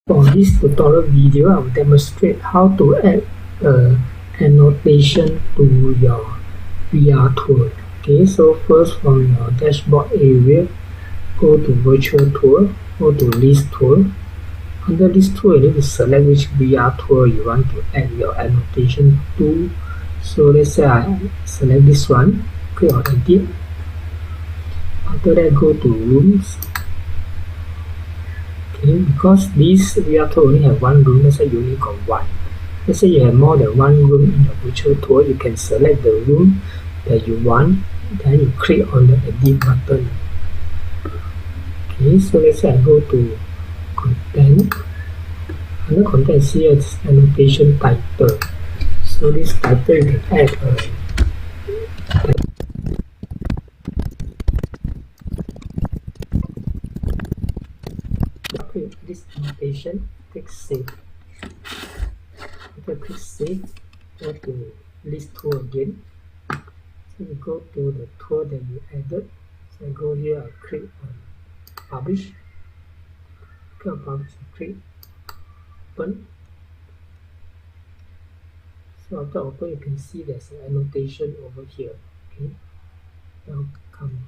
For this tutorial video, I will demonstrate how to add annotation to your VR tour. Okay, so first from your dashboard area, go to virtual tour, go to list tour. Under this tour, you need to select which VR tour you want to add your annotation to. So let's say I select this one, click on edit. After that, go to rooms. Okay, because this VR tour only have one room, let's say you only got one. Let's say you have more than one room in your virtual tour, you can select the room that you want, then you click on the edit button. Okay, so let's say I go to content. Under content, see it's annotation title. So this title you can add this annotation, click save. After click save, go to list tour again. So you go to the tour that you added. So I go here, I click on publish. Click on publish, click open. So after open, you can see there's an annotation over here. Okay, now come